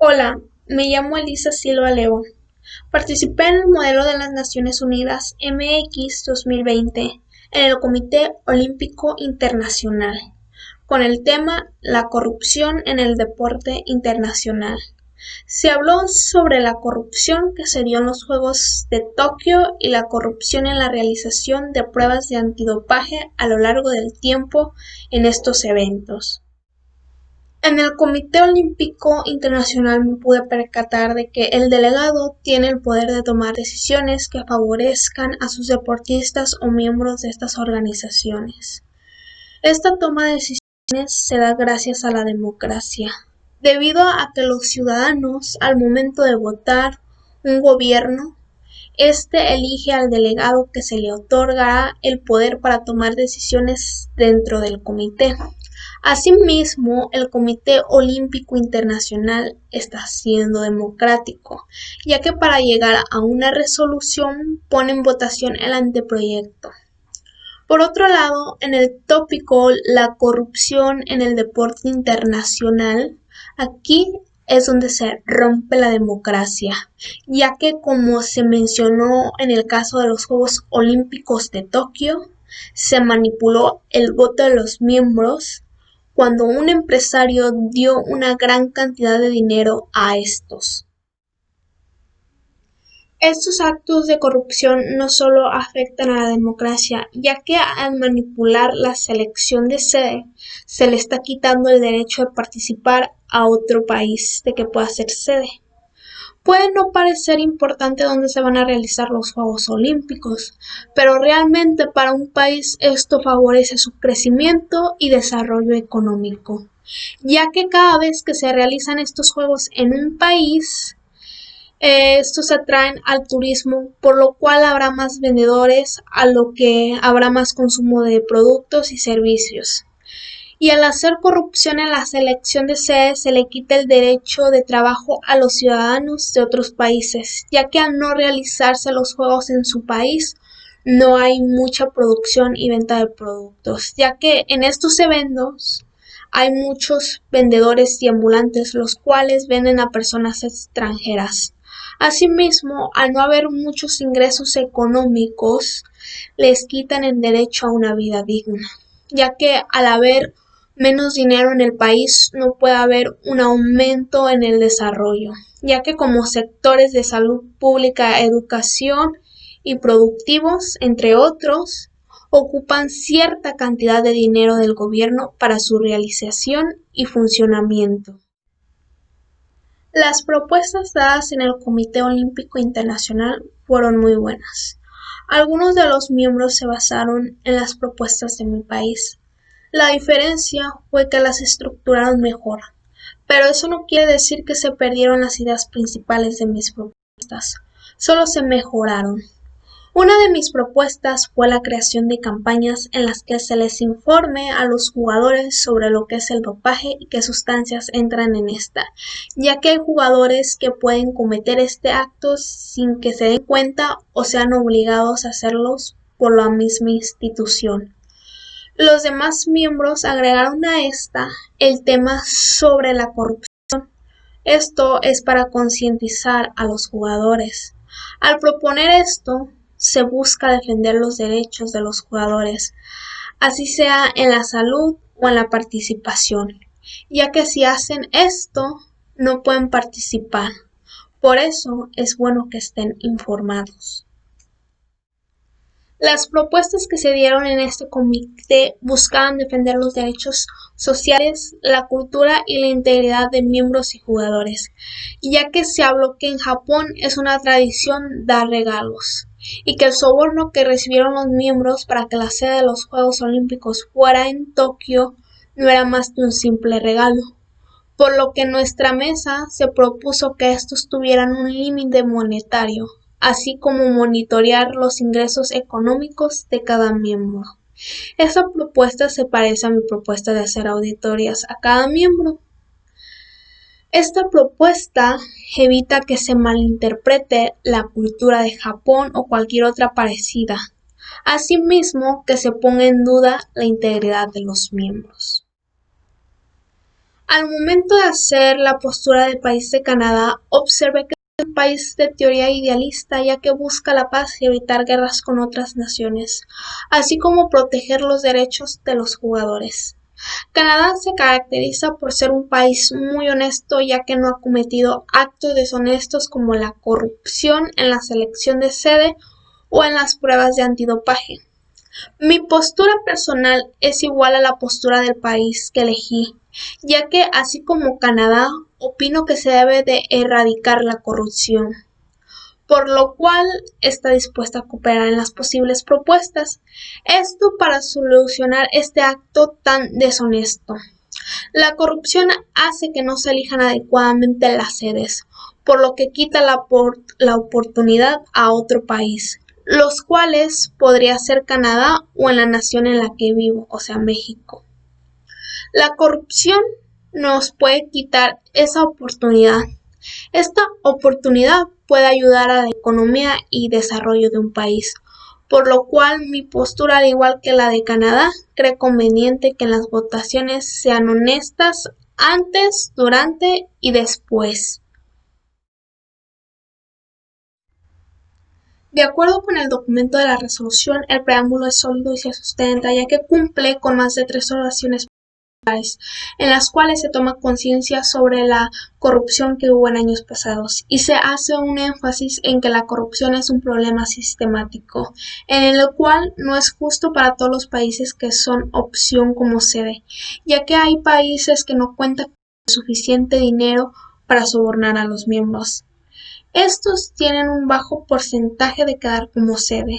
Hola, me llamo Elisa Silva León. Participé en el modelo de las Naciones Unidas MX 2020 en el Comité Olímpico Internacional con el tema La corrupción en el deporte internacional. Se habló sobre la corrupción que se dio en los Juegos de Tokio y la corrupción en la realización de pruebas de antidopaje a lo largo del tiempo en estos eventos. En el Comité Olímpico Internacional me pude percatar de que el delegado tiene el poder de tomar decisiones que favorezcan a sus deportistas o miembros de estas organizaciones. Esta toma de decisiones se da gracias a la democracia, debido a que los ciudadanos, al momento de votar un gobierno, este elige al delegado que se le otorgará el poder para tomar decisiones dentro del comité. Asimismo, el Comité Olímpico Internacional está siendo democrático, ya que para llegar a una resolución pone en votación el anteproyecto. Por otro lado, en el tópico la corrupción en el deporte internacional, aquí es donde se rompe la democracia, ya que como se mencionó en el caso de los Juegos Olímpicos de Tokio, se manipuló el voto de los miembros cuando un empresario dio una gran cantidad de dinero a estos. Estos actos de corrupción no solo afectan a la democracia, ya que al manipular la selección de sede, se le está quitando el derecho de participar a otro país de que pueda ser sede. Puede no parecer importante dónde se van a realizar los Juegos Olímpicos, pero realmente para un país esto favorece su crecimiento y desarrollo económico, ya que cada vez que se realizan estos Juegos en un país, estos atraen al turismo, por lo cual habrá más vendedores, a lo que habrá más consumo de productos y servicios. Y al hacer corrupción en la selección de sedes se le quita el derecho de trabajo a los ciudadanos de otros países, ya que al no realizarse los juegos en su país no hay mucha producción y venta de productos, ya que en estos eventos hay muchos vendedores y ambulantes los cuales venden a personas extranjeras. Asimismo, al no haber muchos ingresos económicos, les quitan el derecho a una vida digna, ya que al haber menos dinero en el país no puede haber un aumento en el desarrollo, ya que como sectores de salud pública, educación y productivos, entre otros, ocupan cierta cantidad de dinero del gobierno para su realización y funcionamiento. Las propuestas dadas en el Comité Olímpico Internacional fueron muy buenas. Algunos de los miembros se basaron en las propuestas de mi país. La diferencia fue que las estructuraron mejor, pero eso no quiere decir que se perdieron las ideas principales de mis propuestas, solo se mejoraron. Una de mis propuestas fue la creación de campañas en las que se les informe a los jugadores sobre lo que es el dopaje y qué sustancias entran en esta, ya que hay jugadores que pueden cometer este acto sin que se den cuenta o sean obligados a hacerlos por la misma institución. Los demás miembros agregaron a esta el tema sobre la corrupción. Esto es para concientizar a los jugadores. Al proponer esto, se busca defender los derechos de los jugadores, así sea en la salud o en la participación, ya que si hacen esto, no pueden participar. Por eso es bueno que estén informados. Las propuestas que se dieron en este comité buscaban defender los derechos sociales, la cultura y la integridad de miembros y jugadores, ya que se habló que en Japón es una tradición dar regalos, y que el soborno que recibieron los miembros para que la sede de los Juegos Olímpicos fuera en Tokio no era más que un simple regalo, por lo que en nuestra mesa se propuso que estos tuvieran un límite monetario, así como monitorear los ingresos económicos de cada miembro. Esta propuesta se parece a mi propuesta de hacer auditorías a cada miembro. Esta propuesta evita que se malinterprete la cultura de Japón o cualquier otra parecida, asimismo que se ponga en duda la integridad de los miembros. Al momento de hacer la postura del país de Canadá, observé que es un país de teoría idealista, ya que busca la paz y evitar guerras con otras naciones, así como proteger los derechos de los jugadores. Canadá se caracteriza por ser un país muy honesto, ya que no ha cometido actos deshonestos como la corrupción en la selección de sede o en las pruebas de antidopaje. Mi postura personal es igual a la postura del país que elegí, ya que así como Canadá, opino que se debe de erradicar la corrupción, por lo cual está dispuesta a cooperar en las posibles propuestas, esto para solucionar este acto tan deshonesto. La corrupción hace que no se elijan adecuadamente las sedes, por lo que quita la oportunidad a otro país, los cuales podría ser Canadá o en la nación en la que vivo, o sea, México. La corrupción nos puede quitar esa oportunidad. Esta oportunidad puede ayudar a la economía y desarrollo de un país, por lo cual mi postura, al igual que la de Canadá, cree conveniente que las votaciones sean honestas antes, durante y después. De acuerdo con el documento de la resolución, el preámbulo es sólido y se sustenta, ya que cumple con más de 3 oraciones en las cuales se toma conciencia sobre la corrupción que hubo en años pasados y se hace un énfasis en que la corrupción es un problema sistemático, en el cual no es justo para todos los países que son opción como sede, ya que hay países que no cuentan con suficiente dinero para sobornar a los miembros. Estos tienen un bajo porcentaje de quedar como sede,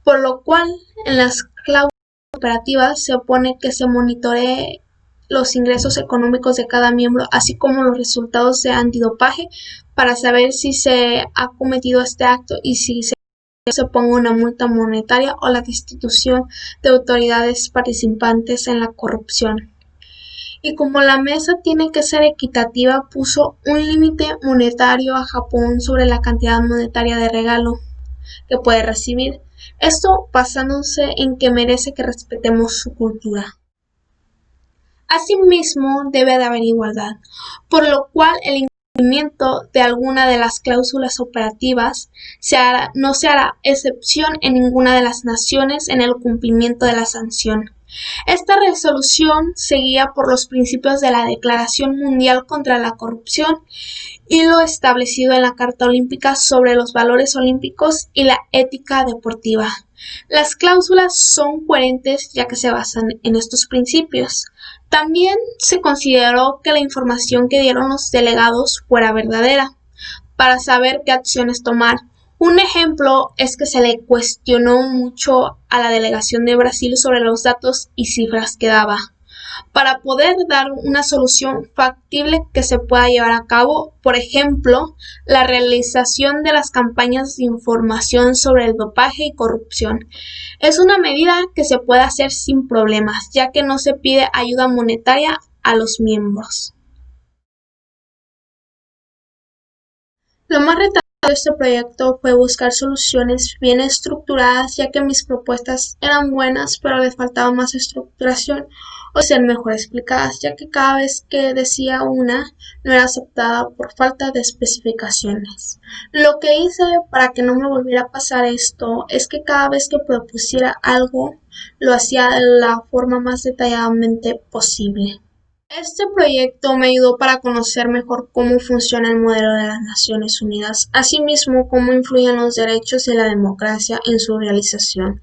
por lo cual en las cláusulas operativas se opone que se monitoree los ingresos económicos de cada miembro, así como los resultados de antidopaje, para saber si se ha cometido este acto y si se ponga una multa monetaria o la destitución de autoridades participantes en la corrupción. Y como la mesa tiene que ser equitativa, puso un límite monetario a Japón sobre la cantidad monetaria de regalo que puede recibir. Esto basándose en que merece que respetemos su cultura. Asimismo, debe de haber igualdad, por lo cual el incumplimiento de alguna de las cláusulas operativas no se hará excepción en ninguna de las naciones en el cumplimiento de la sanción. Esta resolución se guía por los principios de la Declaración Mundial contra la Corrupción y lo establecido en la Carta Olímpica sobre los valores olímpicos y la ética deportiva. Las cláusulas son coherentes ya que se basan en estos principios. También se consideró que la información que dieron los delegados fuera verdadera, para saber qué acciones tomar. Un ejemplo es que se le cuestionó mucho a la delegación de Brasil sobre los datos y cifras que daba, para poder dar una solución factible que se pueda llevar a cabo, por ejemplo, la realización de las campañas de información sobre el dopaje y corrupción. Es una medida que se puede hacer sin problemas, ya que no se pide ayuda monetaria a los miembros. Lo más retador de este proyecto fue buscar soluciones bien estructuradas, ya que mis propuestas eran buenas, pero les faltaba más estructuración o ser mejor explicadas, ya que cada vez que decía una no era aceptada por falta de especificaciones. Lo que hice para que no me volviera a pasar esto es que cada vez que propusiera algo lo hacía de la forma más detalladamente posible. Este proyecto me ayudó para conocer mejor cómo funciona el modelo de las Naciones Unidas, asimismo cómo influyen los derechos y la democracia en su realización.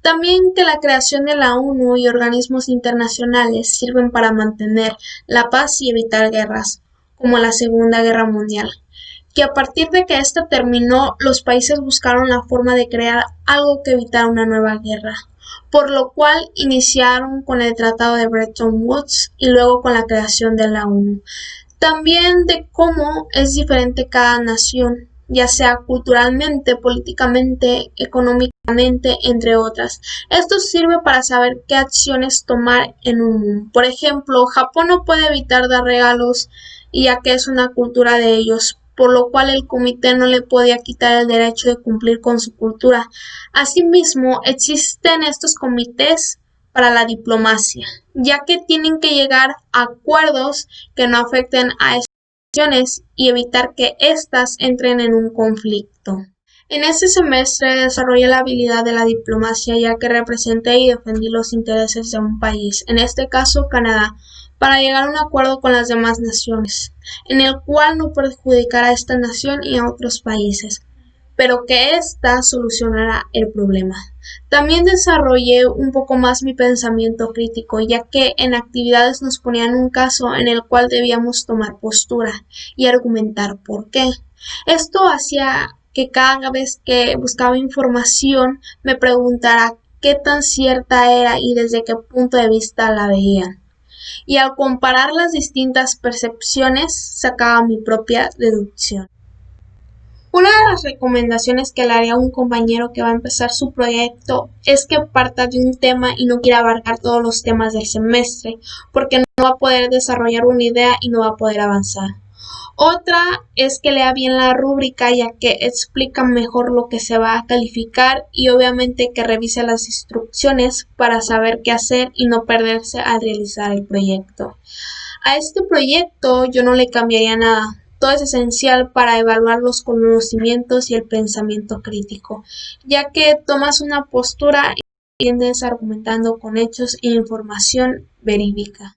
También que la creación de la ONU y organismos internacionales sirven para mantener la paz y evitar guerras, como la Segunda Guerra Mundial. Que a partir de que esta terminó, los países buscaron la forma de crear algo que evitara una nueva guerra, por lo cual iniciaron con el Tratado de Bretton Woods y luego con la creación de la ONU. También de cómo es diferente cada nación, ya sea culturalmente, políticamente, económicamente, entre otras. Esto sirve para saber qué acciones tomar en un mundo. Por ejemplo, Japón no puede evitar dar regalos, ya que es una cultura de ellos, por lo cual el comité no le podía quitar el derecho de cumplir con su cultura. Asimismo, existen estos comités para la diplomacia, ya que tienen que llegar a acuerdos que no afecten a estas naciones y evitar que éstas entren en un conflicto. En este semestre desarrollé la habilidad de la diplomacia, ya que representé y defendí los intereses de un país, en este caso Canadá, para llegar a un acuerdo con las demás naciones, en el cual no perjudicará a esta nación y a otros países, pero que ésta solucionará el problema. También desarrollé un poco más mi pensamiento crítico, ya que en actividades nos ponían un caso en el cual debíamos tomar postura y argumentar por qué. Esto hacía que cada vez que buscaba información me preguntara qué tan cierta era y desde qué punto de vista la veían. Y al comparar las distintas percepciones sacaba mi propia deducción. Una de las recomendaciones que le haría a un compañero que va a empezar su proyecto es que parta de un tema y no quiera abarcar todos los temas del semestre, porque no va a poder desarrollar una idea y no va a poder avanzar. Otra es que lea bien la rúbrica, ya que explica mejor lo que se va a calificar, y obviamente que revise las instrucciones para saber qué hacer y no perderse al realizar el proyecto. A este proyecto yo no le cambiaría nada. Todo es esencial para evaluar los conocimientos y el pensamiento crítico, ya que tomas una postura y tiendes argumentando con hechos e información verídica.